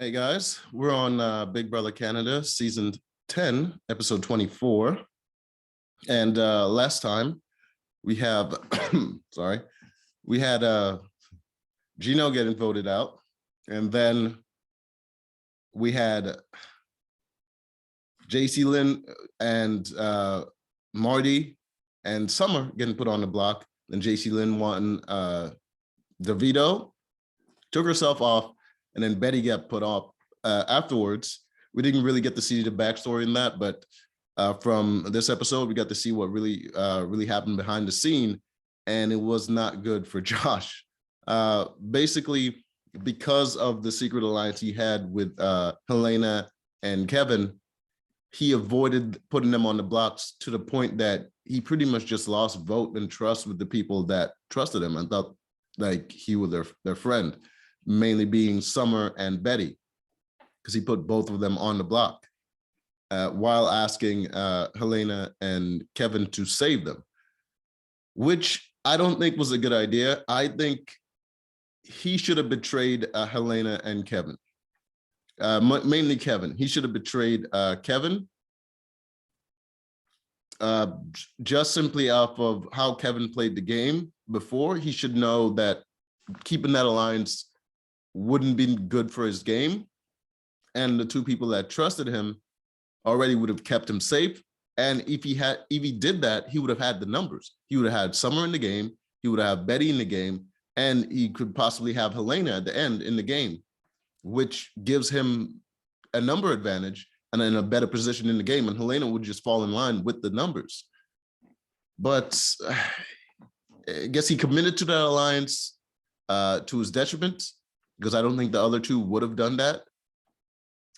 Hey guys, we're on Big Brother Canada season 10, episode 24. And last time we have, sorry, we had Gino getting voted out. And then we had JC Lynn and Marty and Summer getting put on the block. And JC Lynn won the veto, took herself off, and then Betty got put off afterwards. We didn't really get to see the backstory in that, but from this episode, we got to see what really happened behind the scene, and it was not good for Josh. Basically, because of the secret alliance he had with Helena and Kevin, he avoided putting them on the blocks to the point that he pretty much just lost vote and trust with the people that trusted him and thought like he was their friend, mainly being Summer and Betty, because he put both of them on the block while asking Helena and Kevin to save them, which I don't think was a good idea. I think he should have betrayed Helena and Kevin, mainly Kevin. He should have betrayed Kevin just simply off of how Kevin played the game before. He should know that keeping that alliance wouldn't be good for his game, and the two people that trusted him already would have kept him safe. And if he did that, he would have had the numbers. He would have had Summer in the game, he would have Betty in the game, and he could possibly have Helena at the end in the game, which gives him a number advantage and in a better position in the game, and Helena would just fall in line with the numbers. But I guess he committed to that alliance to his detriment, because I don't think the other two would have done that.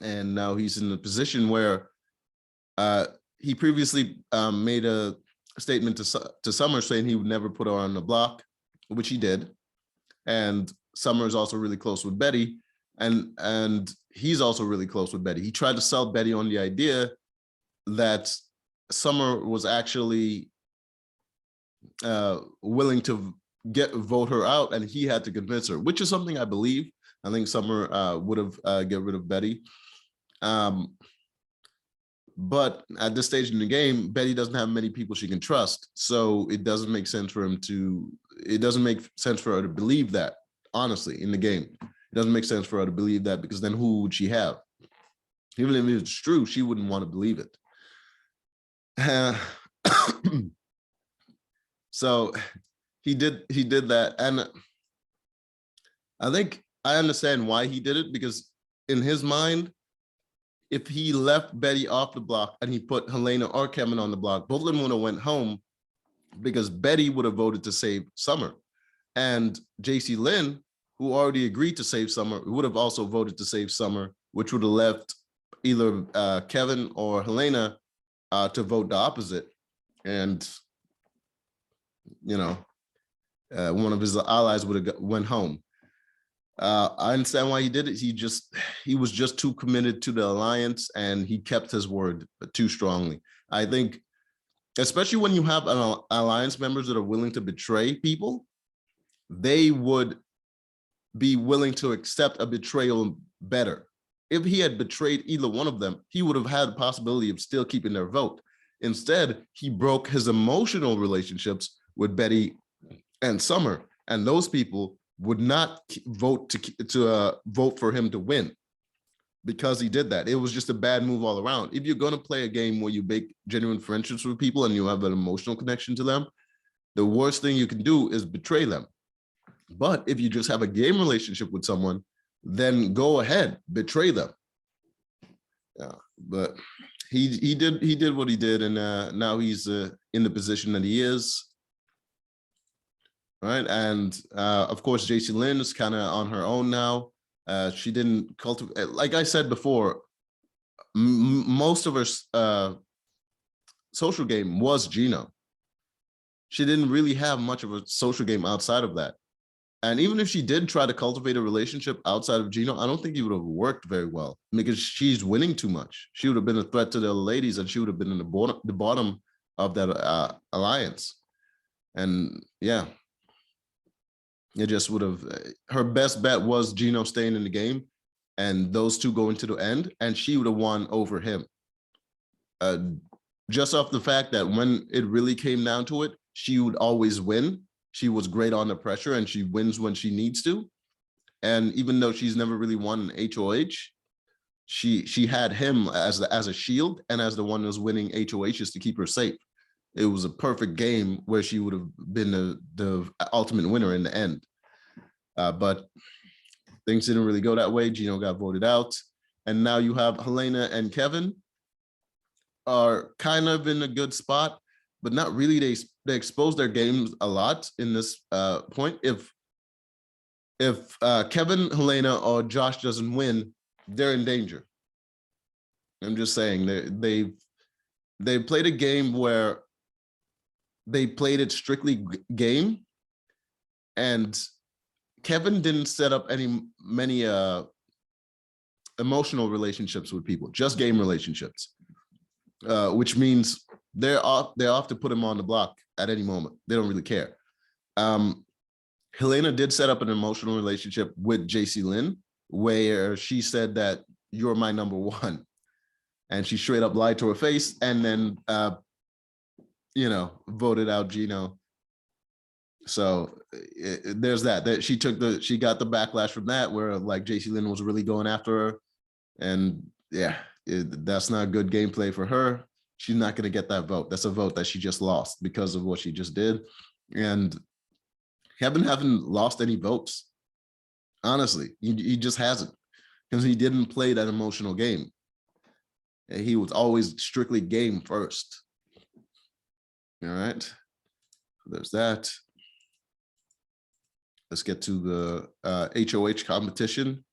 And now he's in a position where he previously made a statement to Summer saying he would never put her on the block, which he did. And Summer is also really close with Betty, and he's also really close with Betty. He tried to sell Betty on the idea that Summer was actually willing to vote her out, and he had to convince her, which is something I believe. I think Summer would have get rid of Betty. But at this stage in the game, Betty doesn't have many people she can trust. So it doesn't make sense for her to believe that, honestly, in the game. It doesn't make sense for her to believe that, because then who would she have? Even if it's true, she wouldn't want to believe it. So he did that. And I think I understand why he did it, because in his mind, if he left Betty off the block and he put Helena or Kevin on the block, both of them would have went home, because Betty would have voted to save Summer. And JC Lynn, who already agreed to save Summer, would have also voted to save Summer, which would have left either Kevin or Helena to vote the opposite. And, you know, one of his allies would have went home. I understand why he did it. He was just too committed to the alliance, and he kept his word too strongly. I think, especially when you have an alliance members that are willing to betray people, they would be willing to accept a betrayal better. If he had betrayed either one of them, he would have had the possibility of still keeping their vote. Instead, he broke his emotional relationships with Betty and Summer, and those people would not vote to vote for him to win because he did that. It was just a bad move all around. If you're going to play a game where you make genuine friendships with people and you have an emotional connection to them, the worst thing you can do is betray them. But if you just have a game relationship with someone, then go ahead, betray them. Yeah, but he did what he did, and now he's in the position that he is. Right, and of course, JC Lynn is kind of on her own now. She didn't cultivate, like I said before, most of her social game was Gino. She didn't really have much of a social game outside of that. And even if she did try to cultivate a relationship outside of Gino, I don't think it would have worked very well, because she's winning too much. She would have been a threat to the ladies, and she would have been in the bottom of that alliance. And yeah, it just would have, her best bet was Gino staying in the game. and those two go into the end, and she would have won over him. Just off the fact that when it really came down to it, she would always win. She was great under pressure, and she wins when she needs to. And even though she's never really won an HOH, she had him as a shield and as the one who was winning HOHs to keep her safe. It was a perfect game where she would have been the ultimate winner in the end. But things didn't really go that way. Gino got voted out. And now you have Helena and Kevin are kind of in a good spot, but not really. They expose their games a lot in this point. If Kevin, Helena, or Josh doesn't win, they're in danger. I'm just saying they played a game where they played it strictly game, and Kevin didn't set up many emotional relationships with people, just game relationships, which means they're off to put him on the block at any moment. They don't really care. Helena did set up an emotional relationship with JC Lynn, where she said that you're my number one. And she straight up lied to her face, and then, voted out Gino. So there's that she got the backlash from that, where like JC Lynn was really going after her. And yeah, that's not good gameplay for her. She's not going to get that vote. That's a vote that she just lost because of what she just did. And Kevin haven't lost any votes. Honestly, he just hasn't, because he didn't play that emotional game. He was always strictly game first. All right, there's that. Let's get to the HOH competition.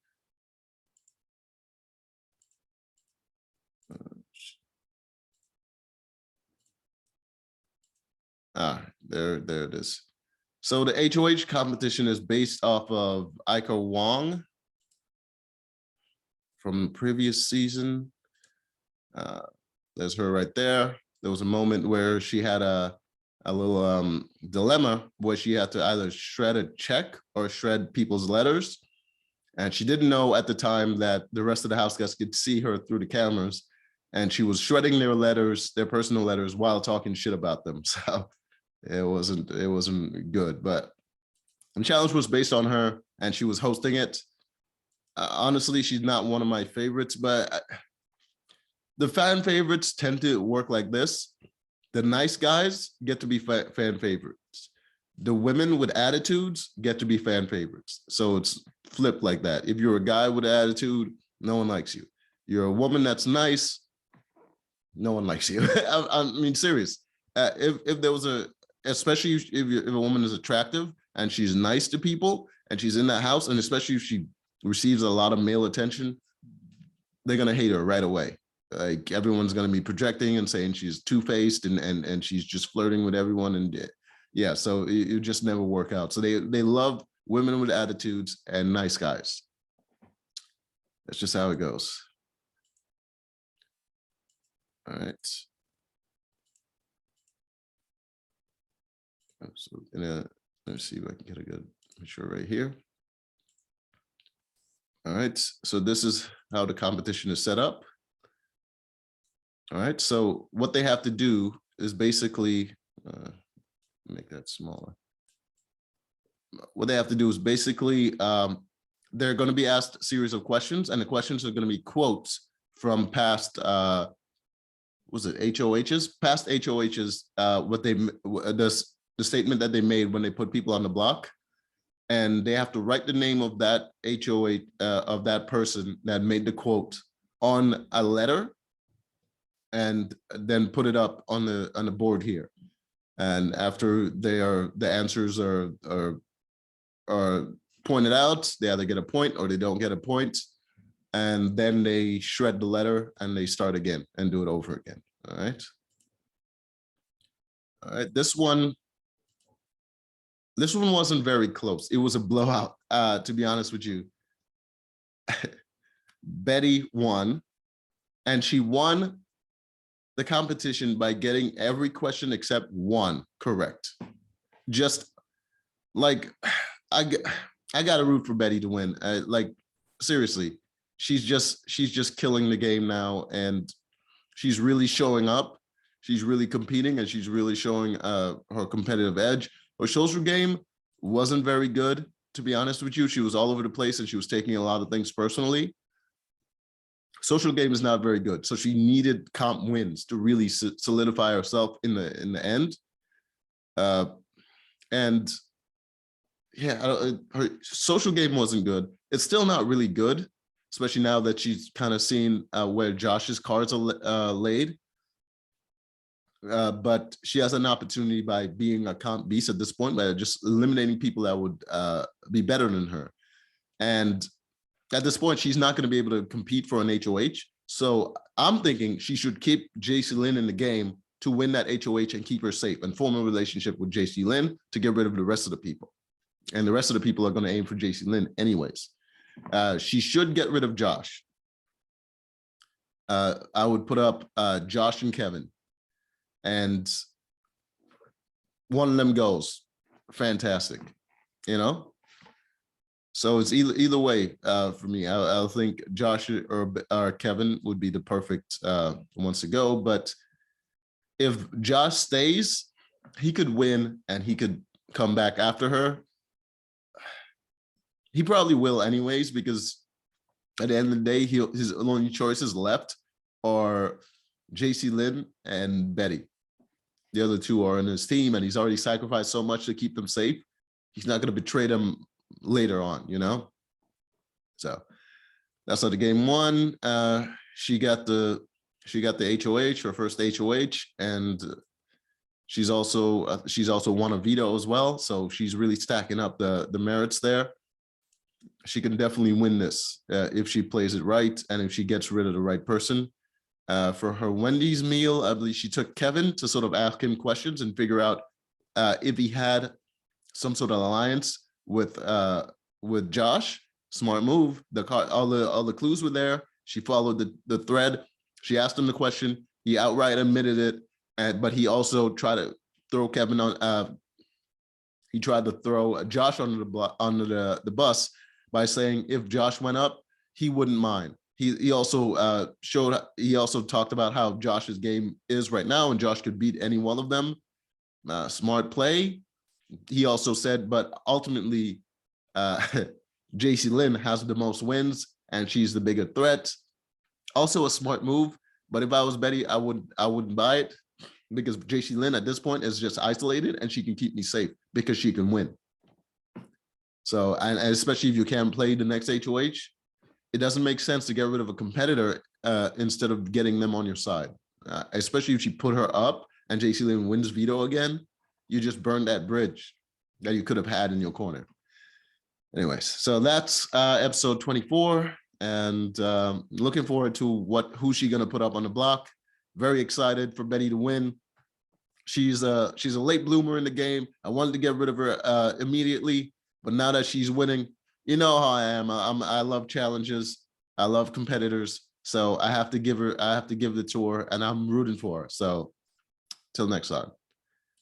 There it is. So the HOH competition is based off of Aiko Wong from the previous season. There's her right there. There was a moment where she had a little dilemma where she had to either shred a check or shred people's letters. And she didn't know at the time that the rest of the house guests could see her through the cameras. And she was shredding their letters, their personal letters, while talking shit about them. So it wasn't good. But the challenge was based on her, and she was hosting it. Honestly, she's not one of my favorites, but the fan favorites tend to work like this. The nice guys get to be fan favorites. The women with attitudes get to be fan favorites. So it's flipped like that. If you're a guy with an attitude, no one likes you. You're a woman that's nice, no one likes you. I mean, serious. If there was especially if a woman is attractive and she's nice to people and she's in that house, and especially if she receives a lot of male attention, they're gonna hate her right away. Like everyone's gonna be projecting and saying she's two-faced and she's just flirting with everyone, and yeah, so it just never work out. So they love women with attitudes and nice guys. That's just how it goes. All right. So let's see if I can get a good picture right here. All right, so this is how the competition is set up. All right, so what they have to do is basically, make that smaller. What they have to do is basically, they're going to be asked a series of questions, and the questions are going to be quotes from past, was it HOHs? Past HOHs, what they, the statement that they made when they put people on the block. And they have to write the name of that HOH, of that person that made the quote on a letter, and then put it up on the board here. And after the answers are pointed out, they either get a point or they don't get a point. And then they shred the letter and they start again and do it over again. All right. All right. This one wasn't very close. It was a blowout, to be honest with you. Betty won, and she won the competition by getting every question except one correct. Just like, I got to root for Betty to win. Like, seriously, she's just killing the game now, and she's really showing up. She's really competing, and she's really showing her competitive edge. Her social game wasn't very good, to be honest with you. She was all over the place, and she was taking a lot of things personally. Social game is not very good, so she needed comp wins to really solidify herself in the end. And yeah, her social game wasn't good. It's still not really good, especially now that she's kind of seen where Josh's cards are laid. But she has an opportunity by being a comp beast at this point, by just eliminating people that would be better than her. And at this point, she's not going to be able to compete for an HOH. So I'm thinking she should keep JC Lynn in the game to win that HOH and keep her safe and form a relationship with JC Lynn to get rid of the rest of the people. And the rest of the people are going to aim for JC Lynn anyways. She should get rid of Josh. I would put up Josh and Kevin. And one of them goes, fantastic, you know? So it's either way for me. I think Josh or Kevin would be the perfect ones to go. But if Josh stays, he could win and he could come back after her. He probably will anyways, because at the end of the day, his only choices left are JC Lynn and Betty. The other two are in his team, and he's already sacrificed so much to keep them safe. He's not going to betray them later on, you know? So that's how the game won. She got the HOH, her first HOH, and she's also won a veto as well. So she's really stacking up the merits there. She can definitely win this if she plays it right and if she gets rid of the right person. For her Wendy's meal, I believe she took Kevin to sort of ask him questions and figure out if he had some sort of alliance with Josh. Smart move. All the clues were there. She followed the thread. She asked him the question. He outright admitted it, but he also tried to throw Kevin on. He tried to throw Josh under the bus by saying if Josh went up, he wouldn't mind. He also talked about how Josh's game is right now, and Josh could beat any one of them. Smart play. He also said, but ultimately, JC Lynn has the most wins, and she's the bigger threat. Also a smart move, but if I was Betty, I wouldn't buy it, because JC Lynn at this point is just isolated, and she can keep me safe because she can win. So, and especially if you can't play the next HOH, it doesn't make sense to get rid of a competitor instead of getting them on your side. Especially if you put her up and JC Lynn wins veto again, you just burned that bridge that you could have had in your corner. Anyways, so that's episode 24, and looking forward to who she's gonna put up on the block. Very excited for Betty to win. She's a late bloomer in the game. I wanted to get rid of her immediately, but now that she's winning, you know how I am. I love challenges. I love competitors. So I have to give the tour, and I'm rooting for her. So till next time.